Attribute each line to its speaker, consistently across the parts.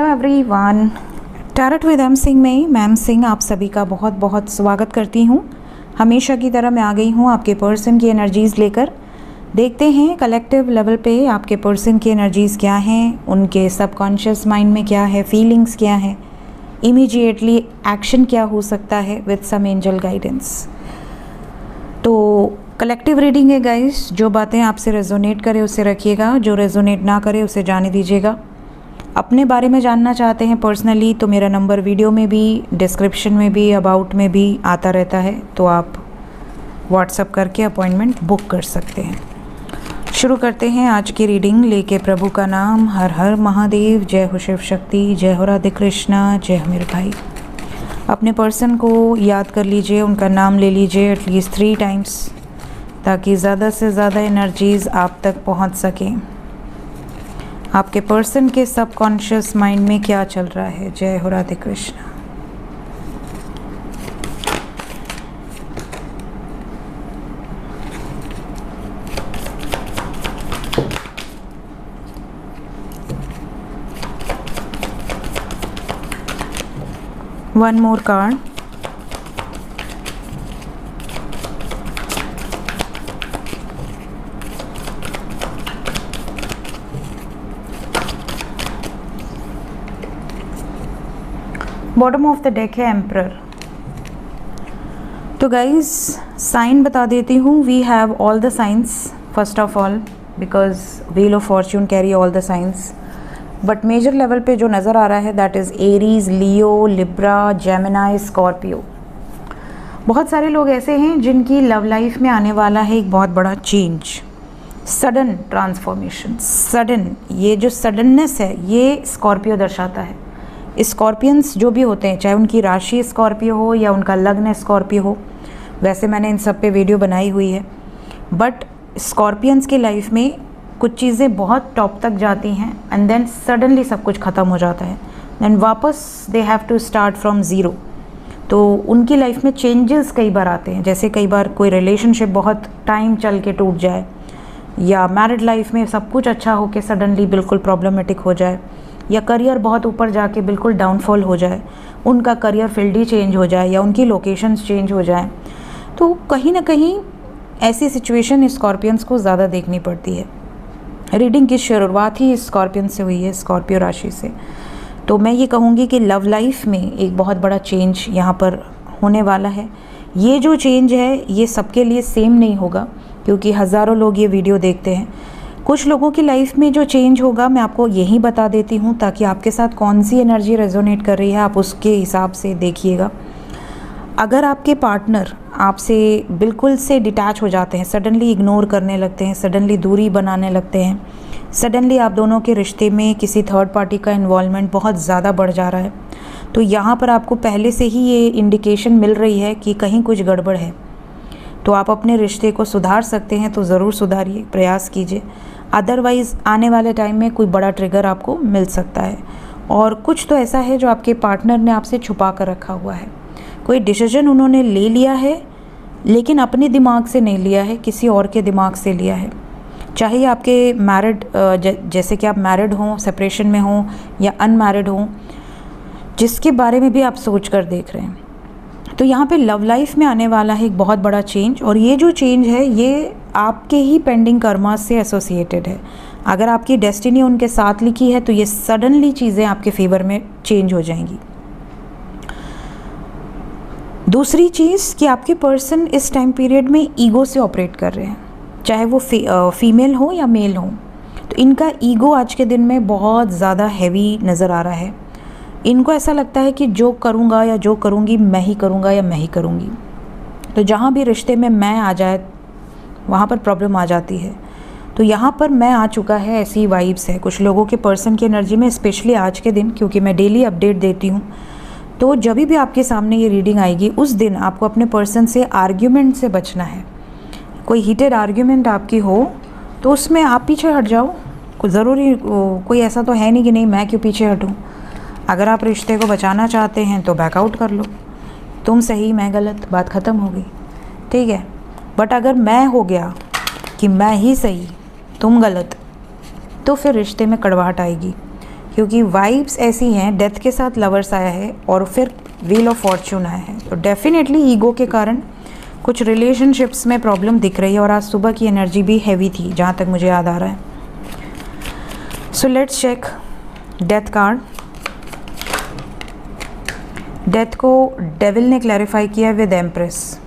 Speaker 1: Hello everyone, tarot with M Singh में ma'am Singh आप सभी का बहुत बहुत स्वागत करती हूँ। हमेशा की तरह मैं आ गई हूँ आपके पर्सन की एनर्जीज़ लेकर। देखते हैं कलेक्टिव लेवल पे आपके पर्सन की एनर्जीज़ क्या हैं, उनके सबकॉन्शियस माइंड में क्या है, फीलिंग्स क्या है, इमीडिएटली एक्शन क्या हो सकता है विद सम एंजल गाइडेंस। तो कलेक्टिव रीडिंग है गाइस, जो बातें आपसे रेजोनेट करे उसे रखिएगा, जो रेजोनेट ना करे उसे जाने दीजिएगा। अपने बारे में जानना चाहते हैं पर्सनली तो मेरा नंबर वीडियो में भी, डिस्क्रिप्शन में भी, अबाउट में भी आता रहता है, तो आप व्हाट्सअप करके अपॉइंटमेंट बुक कर सकते हैं। शुरू करते हैं आज की रीडिंग लेके प्रभु का नाम। हर हर महादेव, जय हो शिव शक्ति, जय हो राधे कृष्णा, जय हो मेरे भाई। अपने पर्सन को याद कर लीजिए, उनका नाम ले लीजिए एटलीस्ट 3 टाइम्स ताकि ज़्यादा से ज़्यादा एनर्जीज़ आप तक पहुंच सकें। आपके पर्सन के सबकॉन्शियस माइंड में क्या चल रहा है। जय हो Radhe Krishna. One more card. Bottom of the deck है एम्परर। तो गाइज साइन बता देती हूँ। We have all the signs first of all because wheel of fortune carry all the signs, but major level पे जो नज़र आ रहा है that is Aries, Leo, Libra, Gemini, Scorpio. बहुत सारे लोग ऐसे हैं जिनकी लव लाइफ में आने वाला है एक बहुत बड़ा चेंज, सडन ट्रांसफॉर्मेशन, सडन। ये जो सडननेस है ये स्कॉर्पियो दर्शाता है। स्कॉर्पियंस जो भी होते हैं, चाहे उनकी राशि स्कॉर्पियो हो या उनका लग्न स्कॉर्पियो हो, वैसे मैंने इन सब पे वीडियो बनाई हुई है, बट स्कॉर्पियंस की लाइफ में कुछ चीज़ें बहुत टॉप तक जाती हैं एंड देन सडनली सब कुछ ख़त्म हो जाता है, देन वापस they have to start from zero. तो उनकी लाइफ में चेंजेस कई बार आते हैं, जैसे कई बार कोई रिलेशनशिप बहुत टाइम चल के टूट जाए, या मैरिड लाइफ में सब कुछ अच्छा हो के सडनली बिल्कुल प्रॉब्लमेटिक हो जाए, या करियर बहुत ऊपर जाके बिल्कुल डाउनफॉल हो जाए, उनका करियर फील्ड ही चेंज हो जाए या उनकी लोकेशंस चेंज हो जाए। तो कहीं ना कहीं ऐसी सिचुएशन स्कॉर्पियंस को ज़्यादा देखनी पड़ती है। रीडिंग की शुरुआत ही स्कॉर्पियन से हुई है, स्कॉर्पियो राशि से। तो मैं ये कहूँगी कि लव लाइफ में एक बहुत बड़ा चेंज यहाँ पर होने वाला है। ये जो चेंज है ये सबके लिए सेम नहीं होगा, क्योंकि हज़ारों लोग ये वीडियो देखते हैं। कुछ लोगों की लाइफ में जो चेंज होगा मैं आपको यही बता देती हूँ ताकि आपके साथ कौन सी एनर्जी रेजोनेट कर रही है आप उसके हिसाब से देखिएगा। अगर आपके पार्टनर आपसे बिल्कुल से डिटैच हो जाते हैं, सडनली इग्नोर करने लगते हैं, सडनली दूरी बनाने लगते हैं, सडनली आप दोनों के रिश्ते में किसी थर्ड पार्टी का इन्वॉल्वमेंट बहुत ज़्यादा बढ़ जा रहा है, तो यहाँ पर आपको पहले से ही ये इंडिकेशन मिल रही है कि कहीं कुछ गड़बड़ है। तो आप अपने रिश्ते को सुधार सकते हैं तो ज़रूर सुधारिए, प्रयास कीजिए। अदरवाइज़ आने वाले टाइम में कोई बड़ा ट्रिगर आपको मिल सकता है। और कुछ तो ऐसा है जो आपके पार्टनर ने आपसे छुपा कर रखा हुआ है। कोई डिसीजन उन्होंने ले लिया है लेकिन अपने दिमाग से नहीं लिया है, किसी और के दिमाग से लिया है। चाहे आपके मैरिड, जैसे कि आप मैरिड हों, सेपरेशन में हों या अनमैरिड हों, जिसके बारे में भी आप सोच कर देख रहे हैं। तो यहाँ पे लव लाइफ में आने वाला है एक बहुत बड़ा चेंज, और ये जो चेंज है ये आपके ही पेंडिंग कर्मा से एसोसिएटेड है। अगर आपकी डेस्टिनी उनके साथ लिखी है तो ये सडनली चीज़ें आपके फेवर में चेंज हो जाएंगी। दूसरी चीज़ कि आपके पर्सन इस टाइम पीरियड में ईगो से ऑपरेट कर रहे हैं, चाहे वो फीमेल हो या मेल हो। तो इनका ईगो आज के दिन में बहुत ज़्यादा हैवी नज़र आ रहा है। इनको ऐसा लगता है कि जो करूँगा या जो करूँगी मैं ही करूँगा या मैं ही करूँगी। तो जहाँ भी रिश्ते में मैं आ जाए वहाँ पर प्रॉब्लम आ जाती है। तो यहाँ पर मैं आ चुका है, ऐसी वाइब्स है कुछ लोगों के पर्सन की एनर्जी में, स्पेशली आज के दिन, क्योंकि मैं डेली अपडेट देती हूँ। तो जब भी आपके सामने ये रीडिंग आएगी उस दिन आपको अपने पर्सन से आर्ग्यूमेंट से बचना है। कोई हीटेड आर्ग्यूमेंट आपकी हो तो उसमें आप पीछे हट जाओ। कोई ज़रूरी कोई ऐसा तो है नहीं कि नहीं मैं क्यों पीछे हटूँ। अगर आप रिश्ते को बचाना चाहते हैं तो बैकआउट कर लो, तुम सही मैं गलत, बात ख़त्म हो गई, ठीक है। बट अगर मैं हो गया कि मैं ही सही तुम गलत, तो फिर रिश्ते में कड़वाहट आएगी, क्योंकि वाइब्स ऐसी हैं, डेथ के साथ लवर्स आया है और फिर व्हील ऑफ फॉर्च्यून आया है, तो डेफिनेटली ईगो के कारण कुछ रिलेशनशिप्स में प्रॉब्लम दिख रही है। और आज सुबह की एनर्जी भी हैवी थी जहाँ तक मुझे याद आ रहा है। So let's check death card. Death को डेविल ने क्लैरिफाई किया विद एम्प्रेस।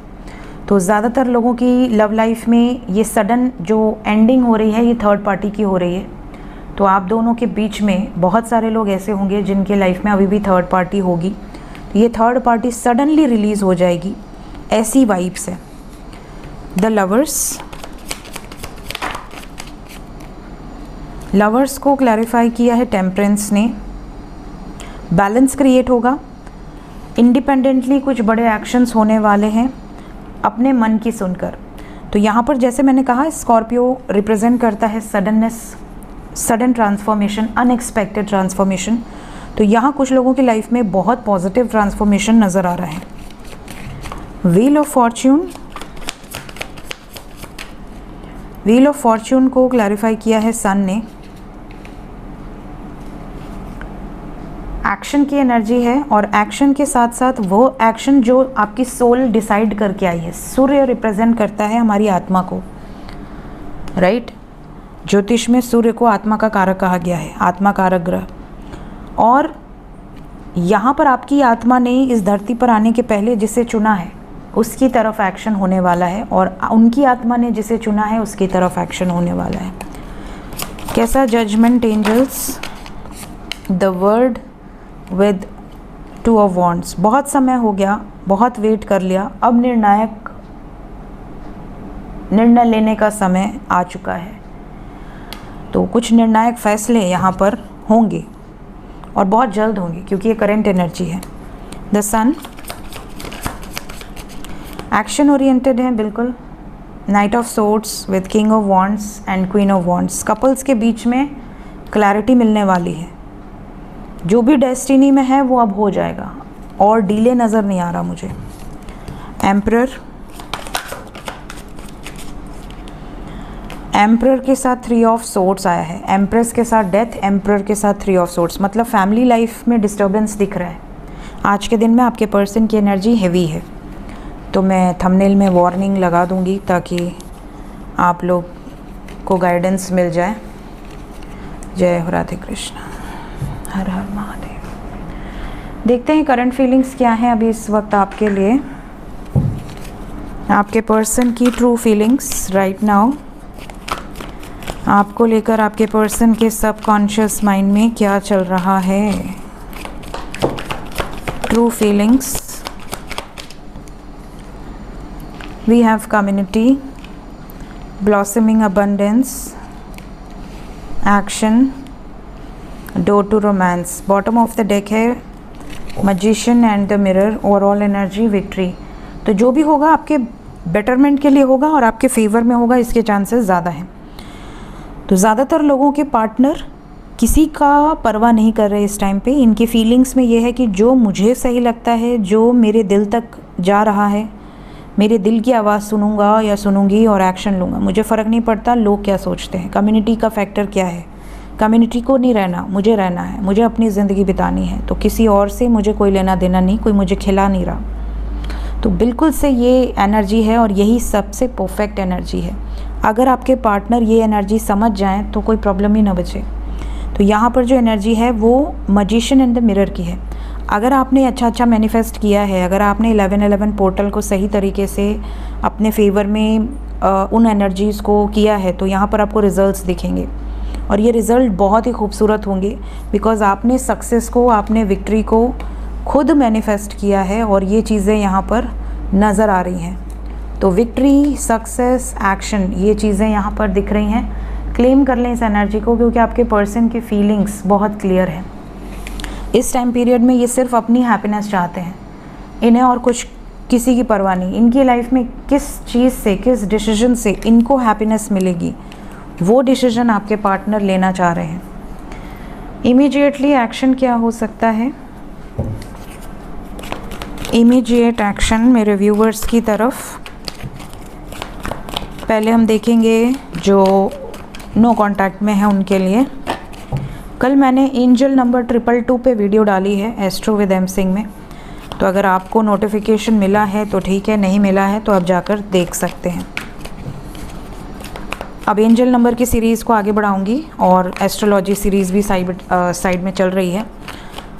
Speaker 1: तो ज़्यादातर लोगों की लव लाइफ में ये सडन जो एंडिंग हो रही है ये थर्ड पार्टी की हो रही है। तो आप दोनों के बीच में बहुत सारे लोग ऐसे होंगे जिनके लाइफ में अभी भी थर्ड पार्टी होगी। तो ये थर्ड पार्टी सडनली रिलीज़ हो जाएगी, ऐसी वाइब्स है। द लवर्स को क्लैरिफाई किया है टेम्परेंस ने। बैलेंस क्रिएट होगा, इंडिपेंडेंटली कुछ बड़े एक्शंस होने वाले हैं अपने मन की सुनकर। तो यहाँ पर जैसे मैंने कहा, स्कॉर्पियो रिप्रेजेंट करता है suddenness, sudden transformation, unexpected transformation. तो यहाँ कुछ लोगों की लाइफ में बहुत पॉजिटिव ट्रांसफॉर्मेशन नज़र आ रहा है। Wheel of Fortune, wheel of Fortune को क्लैरिफाई किया है सन ने। एक्शन की एनर्जी है और एक्शन के साथ साथ वो एक्शन जो आपकी सोल डिसाइड करके आई है। सूर्य रिप्रेजेंट करता है हमारी आत्मा को, राइट। ज्योतिष में सूर्य को आत्मा का कारक कहा गया है, आत्मा कारक ग्रह। और यहाँ पर आपकी आत्मा ने इस धरती पर आने के पहले जिसे चुना है उसकी तरफ एक्शन होने वाला है, और उनकी आत्मा ने जिसे चुना है उसकी तरफ एक्शन होने वाला है। कैसा judgement angels, the world with 2 of wands. बहुत समय हो गया, बहुत वेट कर लिया, अब निर्णय लेने का समय आ चुका है। तो कुछ निर्णायक फैसले यहाँ पर होंगे और बहुत जल्द होंगे क्योंकि ये करंट एनर्जी है। द सन एक्शन ओरिएंटेड है बिल्कुल। Night of swords with king of wands and queen of wands. Couples के बीच में क्लैरिटी मिलने वाली है, जो भी डेस्टिनी में है वो अब हो जाएगा और डिले नज़र नहीं आ रहा मुझे। एम्परर के साथ 3 ऑफ सोर्ड्स आया है। एम्प्रेस के साथ डेथ, एम्परर के साथ 3 ऑफ सोर्ड्स। मतलब फैमिली लाइफ में डिस्टर्बेंस दिख रहा है। आज के दिन में आपके पर्सन की एनर्जी हैवी है, तो मैं थंबनेल में वार्निंग लगा दूंगी ताकि आप लोग को गाइडेंस मिल जाए। जय हो राधे कृष्ण, हर हर महादेव। देखते हैं करंट फीलिंग्स क्या हैं अभी इस वक्त आपके लिए, आपके पर्सन की ट्रू फीलिंग्स राइट नाउ आपको लेकर आपके पर्सन के सबकॉन्शियस माइंड में क्या चल रहा है। True feelings, we have community, blossoming abundance, action, door to romance. Bottom of the deck है magician and the mirror, overall energy, victory. तो जो भी होगा आपके बेटरमेंट के लिए होगा और आपके फेवर में होगा, इसके चांसेस ज़्यादा हैं। तो ज़्यादातर लोगों के पार्टनर किसी का परवाह नहीं कर रहे इस टाइम पे। इनकी फीलिंग्स में ये है कि जो मुझे सही लगता है, जो मेरे दिल तक जा रहा है, मेरे दिल की आवाज़ सुनूंगा या सुनूंगी और एक्शन लूँगा। मुझे फ़र्क नहीं पड़ता लोग क्या सोचते हैं। कम्युनिटी का फैक्टर क्या है, कम्युनिटी को नहीं रहना, मुझे रहना है, मुझे अपनी ज़िंदगी बितानी है। तो किसी और से मुझे कोई लेना देना नहीं, कोई मुझे खिला नहीं रहा। तो बिल्कुल से ये एनर्जी है और यही सबसे परफेक्ट एनर्जी है। अगर आपके पार्टनर ये एनर्जी समझ जाएं तो कोई प्रॉब्लम ही ना बचे। तो यहाँ पर जो एनर्जी है वो मैजिशियन एंड द मिरर की है। अगर आपने अच्छा मैनिफेस्ट किया है, अगर आपने 1111 पोर्टल को सही तरीके से अपने फेवर में उन एनर्जीज़ को किया है, तो यहाँ पर आपको रिजल्ट्स दिखेंगे और ये रिज़ल्ट बहुत ही खूबसूरत होंगे। बिकॉज़ आपने सक्सेस को, आपने विक्ट्री को खुद मैनिफेस्ट किया है और ये चीज़ें यहाँ पर नज़र आ रही हैं। तो विक्ट्री, सक्सेस, एक्शन, ये चीज़ें यहाँ पर दिख रही हैं। क्लेम कर लें इस एनर्जी को, क्योंकि आपके पर्सन की फीलिंग्स बहुत क्लियर है। इस टाइम पीरियड में ये सिर्फ अपनी हैप्पीनेस चाहते हैं, इन्हें और कुछ किसी की परवाह नहीं। इनकी लाइफ में किस चीज़ से, किस डिसीजन से इनको हैप्पीनेस मिलेगी, वो डिसीजन आपके पार्टनर लेना चाह रहे हैं। इमीडिएटली एक्शन क्या हो सकता है? इमीडिएट एक्शन मेरे व्यूवर्स की तरफ। पहले हम देखेंगे जो नो कांटेक्ट में है उनके लिए। कल मैंने एंजल नंबर 222 पे वीडियो डाली है एस्ट्रो विद एम सिंह में, तो अगर आपको नोटिफिकेशन मिला है तो ठीक है, नहीं मिला है तो आप जाकर देख सकते हैं। अब एंजल नंबर की सीरीज़ को आगे बढ़ाऊंगी और एस्ट्रोलॉजी सीरीज़ भी साइड में चल रही है।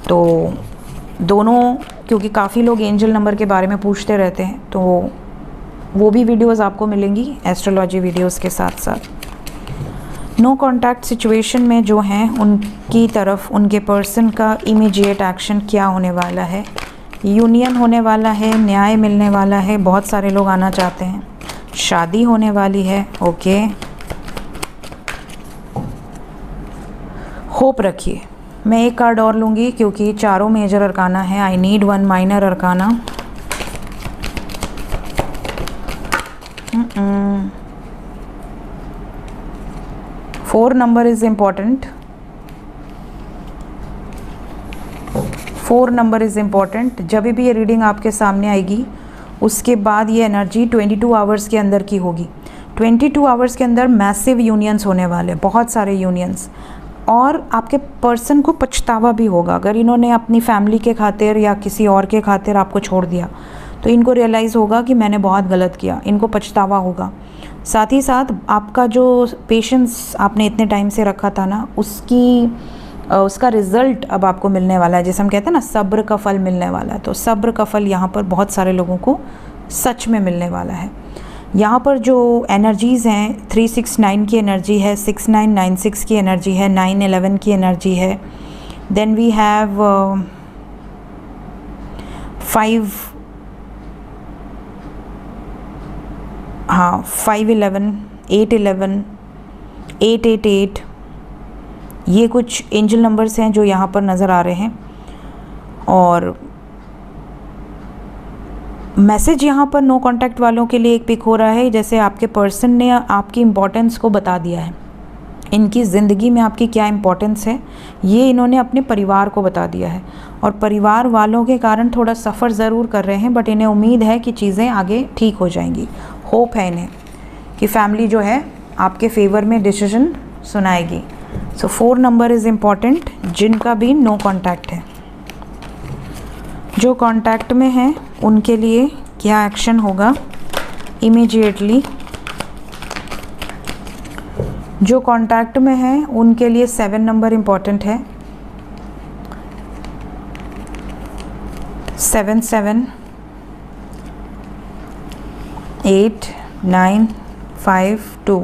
Speaker 1: तो दोनों, क्योंकि काफ़ी लोग एंजल नंबर के बारे में पूछते रहते हैं, तो वो भी वीडियोस आपको मिलेंगी एस्ट्रोलॉजी वीडियोस के साथ साथ। नो कॉन्टैक्ट सिचुएशन में जो हैं उनकी तरफ उनके पर्सन का इमीडिएट एक्शन क्या होने वाला है। यूनियन होने वाला है, न्याय मिलने वाला है, बहुत सारे लोग आना चाहते हैं, शादी होने वाली है। ओके, होप रखिए। मैं एक कार्ड और लूँगी क्योंकि चारों मेजर अरकाना है। I need one minor arcana. Four number is important. 4 number is important. जब भी ये रीडिंग आपके सामने आएगी उसके बाद ये एनर्जी 22 आवर्स के अंदर की होगी। 22 आवर्स के अंदर मैसिव यूनियंस होने वाले, बहुत सारे यूनियंस, और आपके पर्सन को पछतावा भी होगा। अगर इन्होंने अपनी फैमिली के खातिर या किसी और के खातिर आपको छोड़ दिया तो इनको रियलाइज़ होगा कि मैंने बहुत गलत किया, इनको पछतावा होगा। साथ ही साथ आपका जो पेशेंस आपने इतने टाइम से रखा था ना, उसका रिज़ल्ट अब आपको मिलने वाला है। जैसे हम कहते हैं ना, सब्र का फल मिलने वाला है, तो सब्र का फल यहाँ पर बहुत सारे लोगों को सच में मिलने वाला है। यहाँ पर जो एनर्जीज़ हैं, 369 की एनर्जी है, 6996 की एनर्जी है, 911 की एनर्जी है, देन वी हैव 511, 811, 888, ये कुछ एंजल नंबर्स हैं जो यहाँ पर नज़र आ रहे हैं। और मैसेज यहाँ पर नो कांटेक्ट वालों के लिए एक पिक हो रहा है, जैसे आपके पर्सन ने आपकी इम्पोर्टेंस को बता दिया है, इनकी ज़िंदगी में आपकी क्या इम्पोर्टेंस है ये इन्होंने अपने परिवार को बता दिया है। और परिवार वालों के कारण थोड़ा सफ़र ज़रूर कर रहे हैं, बट इन्हें उम्मीद है कि चीज़ें आगे ठीक हो जाएंगी। होप है इन्हें कि फैमिली जो है आपके फेवर में डिसीजन सुनाएगी। सो 4 नंबर इज़ इम्पॉर्टेंट जिनका भी नो कांटेक्ट है। जो कांटेक्ट में हैं उनके लिए क्या एक्शन होगा इमीडिएटली। जो कांटेक्ट में हैं उनके लिए 7 नंबर इम्पॉर्टेंट है। 7 7 8 9 5 2।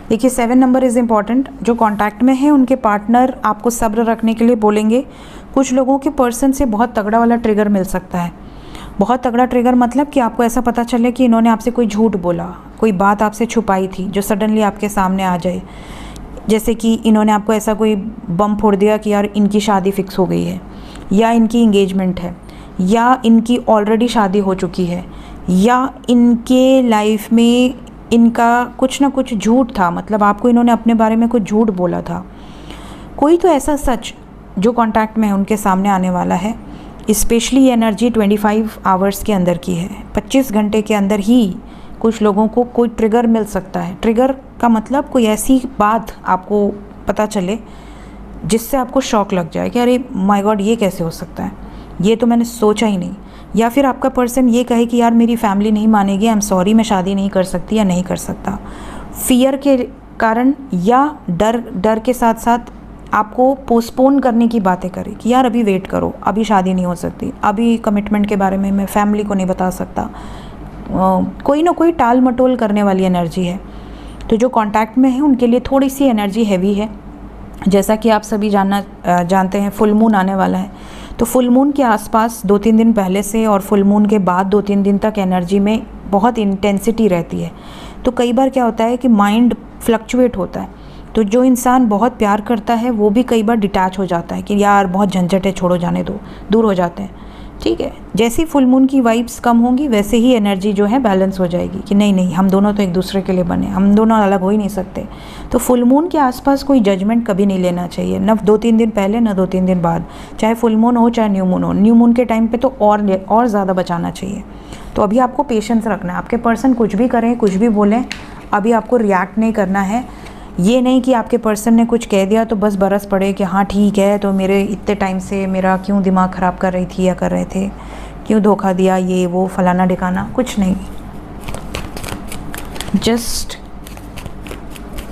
Speaker 1: देखिए 7 नंबर इज़ इम्पॉर्टेंट। जो कांटेक्ट में है उनके पार्टनर आपको सब्र रखने के लिए बोलेंगे। कुछ लोगों के पर्सन से बहुत तगड़ा वाला ट्रिगर मिल सकता है। बहुत तगड़ा ट्रिगर मतलब कि आपको ऐसा पता चले कि इन्होंने आपसे कोई झूठ बोला, कोई बात आपसे छुपाई थी जो सडनली आपके सामने आ जाए। जैसे कि इन्होंने आपको ऐसा कोई बम फोड़ दिया कि यार इनकी शादी फिक्स हो गई है, या इनकी इंगेजमेंट है, या इनकी ऑलरेडी शादी हो चुकी है, या इनके लाइफ में इनका कुछ ना कुछ झूठ था, मतलब आपको इन्होंने अपने बारे में कुछ झूठ बोला था। कोई तो ऐसा सच जो कांटेक्ट में है उनके सामने आने वाला है। स्पेशली ये एनर्जी 25 आवर्स के अंदर की है। 25 घंटे के अंदर ही कुछ लोगों को कोई ट्रिगर मिल सकता है। ट्रिगर का मतलब कोई ऐसी बात आपको पता चले जिससे आपको शॉक लग जाए कि अरे माय गॉड ये कैसे हो सकता है, ये तो मैंने सोचा ही नहीं। या फिर आपका पर्सन ये कहे कि यार मेरी फैमिली नहीं मानेगी, आई एम सॉरी, मैं शादी नहीं कर सकती या नहीं कर सकता। फियर के कारण या डर के साथ साथ आपको पोस्टपोन करने की बातें करे कि यार अभी वेट करो, अभी शादी नहीं हो सकती, अभी कमिटमेंट के बारे में मैं फैमिली को नहीं बता सकता। कोई ना कोई टाल मटोल करने वाली एनर्जी है। तो जो कांटेक्ट में है उनके लिए थोड़ी सी एनर्जी हैवी है। जैसा कि आप सभी जानते हैं फुल मून आने वाला है, तो फुल मून के आसपास 2-3 दिन पहले से और फुल मून के बाद 2-3 दिन तक एनर्जी में बहुत इंटेंसिटी रहती है। तो कई बार क्या होता है कि माइंड फ्लक्चुएट होता है। तो जो इंसान बहुत प्यार करता है वो भी कई बार डिटैच हो जाता है कि यार बहुत झंझट है, छोड़ो जाने दो, दूर हो जाते हैं। ठीक है, जैसे ही फुल मून की वाइब्स कम होंगी वैसे ही एनर्जी जो है बैलेंस हो जाएगी कि नहीं नहीं हम दोनों तो एक दूसरे के लिए बने, हम दोनों अलग हो ही नहीं सकते। तो फुल मून के आसपास कोई जजमेंट कभी नहीं लेना चाहिए, न 2-3 दिन पहले न 2-3 दिन बाद, चाहे फुल मून हो चाहे न्यू मून हो। न्यू मून के टाइम पे तो और ज़्यादा बचाना चाहिए। तो अभी आपको पेशेंस रखना है। आपके पर्सन कुछ भी करें, कुछ भी बोलें, अभी आपको रिएक्ट नहीं करना है। ये नहीं कि आपके पर्सन ने कुछ कह दिया तो बस बरस पड़े कि हाँ ठीक है, तो मेरे इतने टाइम से मेरा क्यों दिमाग ख़राब कर रही थी या कर रहे थे, क्यों धोखा दिया, ये वो फलाना ढिकाना, कुछ नहीं। जस्ट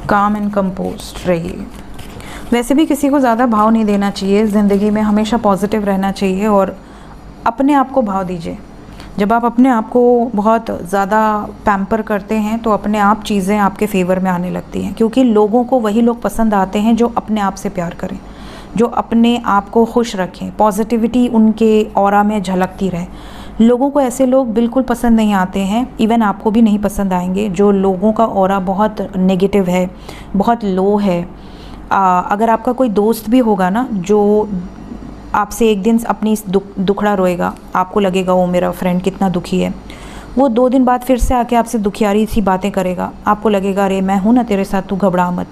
Speaker 1: काम एंड कंपोस्ट रहिए। वैसे भी किसी को ज़्यादा भाव नहीं देना चाहिए ज़िंदगी में, हमेशा पॉजिटिव रहना चाहिए और अपने आप को भाव दीजिए। जब आप अपने आप को बहुत ज़्यादा पैम्पर करते हैं तो अपने आप चीज़ें आपके फेवर में आने लगती हैं, क्योंकि लोगों को वही लोग पसंद आते हैं जो अपने आप से प्यार करें, जो अपने आप को खुश रखें, पॉजिटिविटी उनके ऑरा में झलकती रहे। लोगों को ऐसे लोग बिल्कुल पसंद नहीं आते हैं, इवन आपको भी नहीं पसंद आएंगे जो लोगों का ऑरा बहुत नेगेटिव है, बहुत लो है। अगर आपका कोई दोस्त भी होगा ना जो आपसे एक दिन अपनी दुखड़ा रोएगा, आपको लगेगा वो मेरा फ्रेंड कितना दुखी है, वो 2 दिन बाद फिर से आके आपसे दुखियारी सी बातें करेगा, आपको लगेगा अरे मैं हूँ ना तेरे साथ, तू घबरा मत।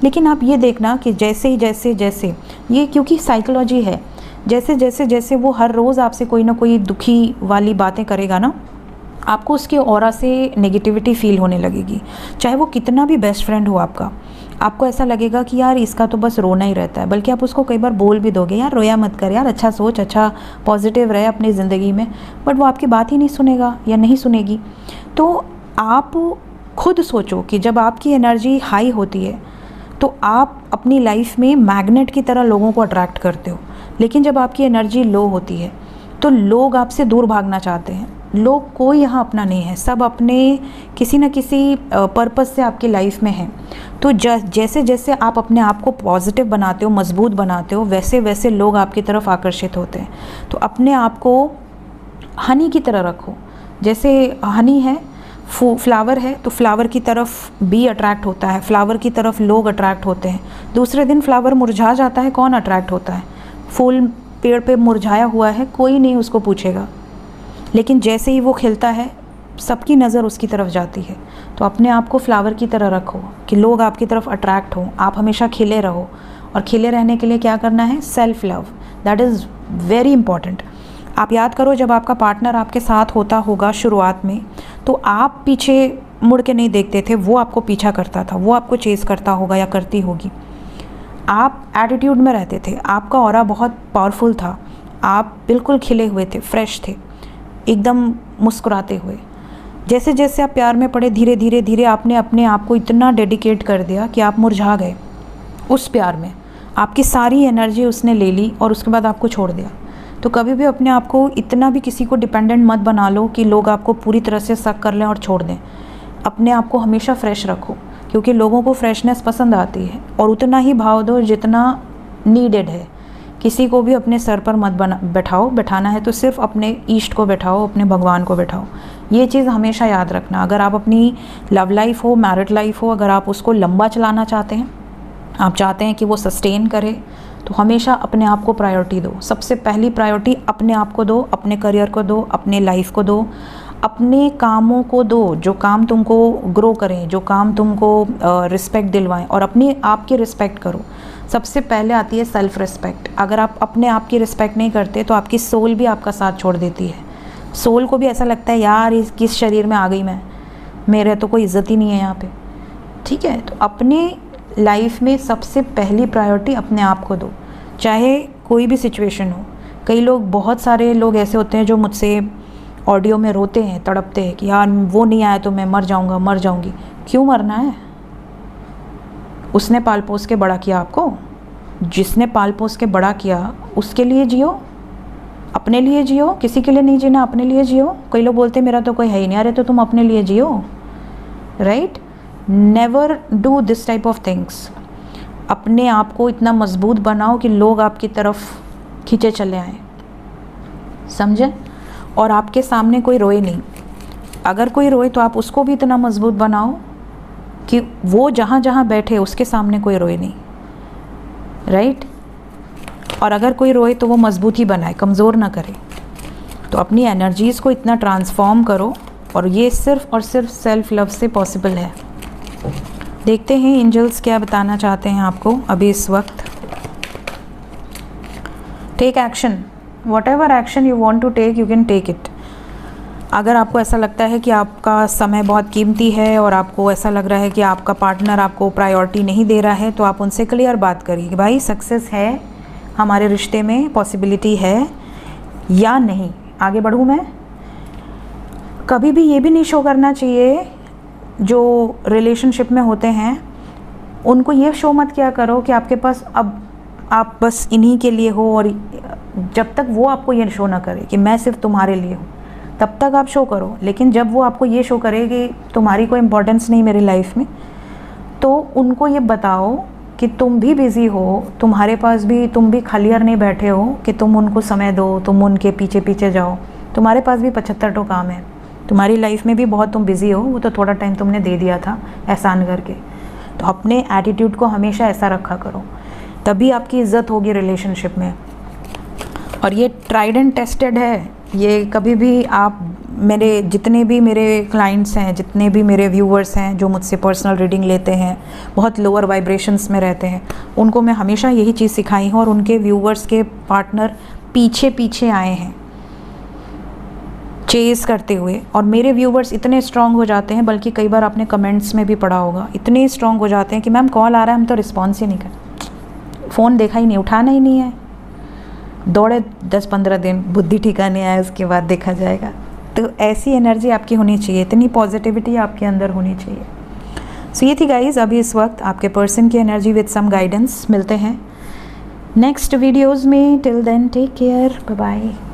Speaker 1: लेकिन आप ये देखना कि जैसे जैसे ये, क्योंकि साइकोलॉजी है, जैसे वो हर रोज़ आपसे कोई ना कोई दुखी वाली बातें करेगा ना, आपको उसके ऑरा से नेगेटिविटी फील होने लगेगी। चाहे वो कितना भी बेस्ट फ्रेंड हो आपका, आपको ऐसा लगेगा कि यार इसका तो बस रोना ही रहता है। बल्कि आप उसको कई बार बोल भी दोगे, यार रोया मत कर, यार अच्छा सोच, अच्छा पॉजिटिव रहे अपनी ज़िंदगी में, बट वो आपकी बात ही नहीं सुनेगा या नहीं सुनेगी। तो आप खुद सोचो कि जब आपकी एनर्जी हाई होती है तो आप अपनी लाइफ में मैग्नेट की तरह लोगों को अट्रैक्ट करते हो, लेकिन जब आपकी एनर्जी लो होती है तो लोग आपसे दूर भागना चाहते हैं। लोग कोई यहाँ अपना नहीं है, सब अपने किसी न किसी पर्पस से आपकी लाइफ में हैं। तो जैसे जैसे आप अपने आप को पॉजिटिव बनाते हो, मजबूत बनाते हो, वैसे वैसे लोग आपकी तरफ आकर्षित होते हैं। तो अपने आप को हनी की तरह रखो। जैसे हनी है, फ्लावर है, तो फ्लावर की तरफ बी अट्रैक्ट होता है, फ्लावर की तरफ लोग अट्रैक्ट होते हैं। दूसरे दिन फ्लावर मुरझा जाता है, कौन अट्रैक्ट होता है? फूल पेड़ पे मुरझाया हुआ है, कोई नहीं उसको पूछेगा, लेकिन जैसे ही वो खिलता है सबकी नज़र उसकी तरफ जाती है। तो अपने आप को फ्लावर की तरह रखो कि लोग आपकी तरफ अट्रैक्ट हों, आप हमेशा खिले रहो। और खिले रहने के लिए क्या करना है? Self love, that is very important. आप याद करो, जब आपका पार्टनर आपके साथ होता होगा शुरुआत में, तो आप पीछे मुड़ के नहीं देखते थे, वो आपको पीछा करता था, वो आपको चेज़ करता होगा या करती होगी। आप एटीट्यूड में रहते थे, आपका ऑरा बहुत पावरफुल था, आप बिल्कुल खिले हुए थे, फ्रेश थे, एकदम मुस्कुराते हुए। जैसे जैसे आप प्यार में पड़े, धीरे धीरे धीरे आपने अपने आप को इतना डेडिकेट कर दिया कि आप मुरझा गए उस प्यार में। आपकी सारी एनर्जी उसने ले ली और उसके बाद आपको छोड़ दिया। तो कभी भी अपने आप को इतना भी किसी को डिपेंडेंट मत बना लो कि लोग आपको पूरी तरह से शक कर लें और छोड़ दें। अपने आप को हमेशा फ्रेश रखो, क्योंकि लोगों को फ्रेशनेस पसंद आती है। और उतना ही भाव दो जितना नीडेड है। किसी को भी अपने सर पर मत बैठाओ, बैठाना है तो सिर्फ अपने ईष्ट को बैठाओ, अपने भगवान को बैठाओ। ये चीज़ हमेशा याद रखना। अगर आप अपनी लव लाइफ हो, मैरिड लाइफ हो, अगर आप उसको लंबा चलाना चाहते हैं, आप चाहते हैं कि वो सस्टेन करे, तो हमेशा अपने आप को प्रायोरिटी दो। सबसे पहली प्रायोरिटी अपने आप को दो, अपने करियर को दो, अपने लाइफ को दो, अपने कामों को दो जो काम तुमको ग्रो करें, जो काम तुमको रिस्पेक्ट दिलवाएं, और अपने आप की रिस्पेक्ट करो। सबसे पहले आती है सेल्फ रिस्पेक्ट। अगर आप अपने आप की रिस्पेक्ट नहीं करते तो आपकी सोल भी आपका साथ छोड़ देती है। सोल को भी ऐसा लगता है, यार इस किस शरीर में आ गई मैं, मेरे तो कोई इज्जत ही नहीं है यहाँ पे। ठीक है, तो अपने लाइफ में सबसे पहली प्रायोरिटी अपने आप को दो, चाहे कोई भी सिचुएशन हो। कई लोग, बहुत सारे लोग ऐसे होते हैं जो मुझसे ऑडियो में रोते हैं, तड़पते हैं कि यार वो नहीं आया तो मैं मर जाऊँगा, मर जाऊँगी। क्यों मरना है? उसने पाल पोस के बड़ा किया आपको, जिसने पाल पोस के बड़ा किया उसके लिए जियो, अपने लिए जियो, किसी के लिए नहीं जीना, अपने लिए जियो। कई लोग बोलते हैं मेरा तो कोई है ही नहीं, अरे तो तुम अपने लिए जियो, right? Never do this type of things. अपने आप को इतना मजबूत बनाओ कि लोग आपकी तरफ खींचे चले आएँ, समझे? और आपके सामने कोई रोए नहीं। अगर कोई रोए तो आप उसको भी इतना मजबूत बनाओ कि वो जहाँ जहाँ बैठे उसके सामने कोई रोए नहीं, राइट? और अगर कोई रोए तो वो मजबूत ही बनाए, कमज़ोर ना करे। तो अपनी एनर्जीज़ को इतना ट्रांसफॉर्म करो, और ये सिर्फ और सिर्फ सेल्फ लव से पॉसिबल है। देखते हैं एंजल्स क्या बताना चाहते हैं आपको अभी इस वक्त। Take action, whatever action you want to take, you can take it. अगर आपको ऐसा लगता है कि आपका समय बहुत कीमती है और आपको ऐसा लग रहा है कि आपका पार्टनर आपको प्रायोरिटी नहीं दे रहा है, तो आप उनसे क्लियर बात करिए कि भाई सक्सेस है हमारे रिश्ते में, पॉसिबिलिटी है या नहीं, आगे बढ़ूँ मैं। कभी भी ये भी नहीं शो करना चाहिए, जो रिलेशनशिप में होते हैं उनको ये शो मत किया करो कि आपके पास अब आप बस इन्हीं के लिए हो, और जब तक वो आपको ये शो ना करे कि मैं सिर्फ तुम्हारे लिए हूँ तब तक आप शो करो। लेकिन जब वो आपको ये शो करे कि तुम्हारी कोई इम्पोर्टेंस नहीं मेरी लाइफ में, तो उनको ये बताओ कि तुम भी बिज़ी हो, तुम्हारे पास भी, तुम भी खालियर नहीं बैठे हो कि तुम उनको समय दो, तुम उनके पीछे पीछे जाओ। तुम्हारे पास भी 75 तो काम है, तुम्हारी लाइफ में भी बहुत तुम बिज़ी हो, वो तो थोड़ा टाइम तुमने दे दिया था एहसान करके। तो अपने एटीट्यूड को हमेशा ऐसा रखा करो, तभी आपकी इज़्ज़त होगी रिलेशनशिप में। और ये ट्राइड एंड टेस्टेड है, ये कभी भी आप, मेरे जितने भी मेरे क्लाइंट्स हैं, जितने भी मेरे व्यूवर्स हैं जो मुझसे पर्सनल रीडिंग लेते हैं, बहुत लोअर वाइब्रेशंस में रहते हैं, उनको मैं हमेशा यही चीज़ सिखाई हूँ, और उनके व्यूवर्स के पार्टनर पीछे पीछे आए हैं चेज़ करते हुए। और मेरे व्यूवर्स इतने स्ट्रांग हो जाते हैं, बल्कि कई बार आपने कमेंट्स में भी पढ़ा होगा, इतने स्ट्रांग हो जाते हैं कि मैम कॉल आ रहा है हम तो रिस्पॉन्स ही नहीं कर, फ़ोन देखा ही नहीं, उठाना ही नहीं है, दौड़े 10-15 दिन, बुद्धि ठिकाने आए उसके बाद देखा जाएगा। तो ऐसी एनर्जी आपकी होनी चाहिए, इतनी पॉजिटिविटी आपके अंदर होनी चाहिए। सो ये थी गाइज अभी इस वक्त आपके पर्सन की एनर्जी विद सम गाइडेंस। मिलते हैं नेक्स्ट वीडियोज़ में, till then take care, bye bye.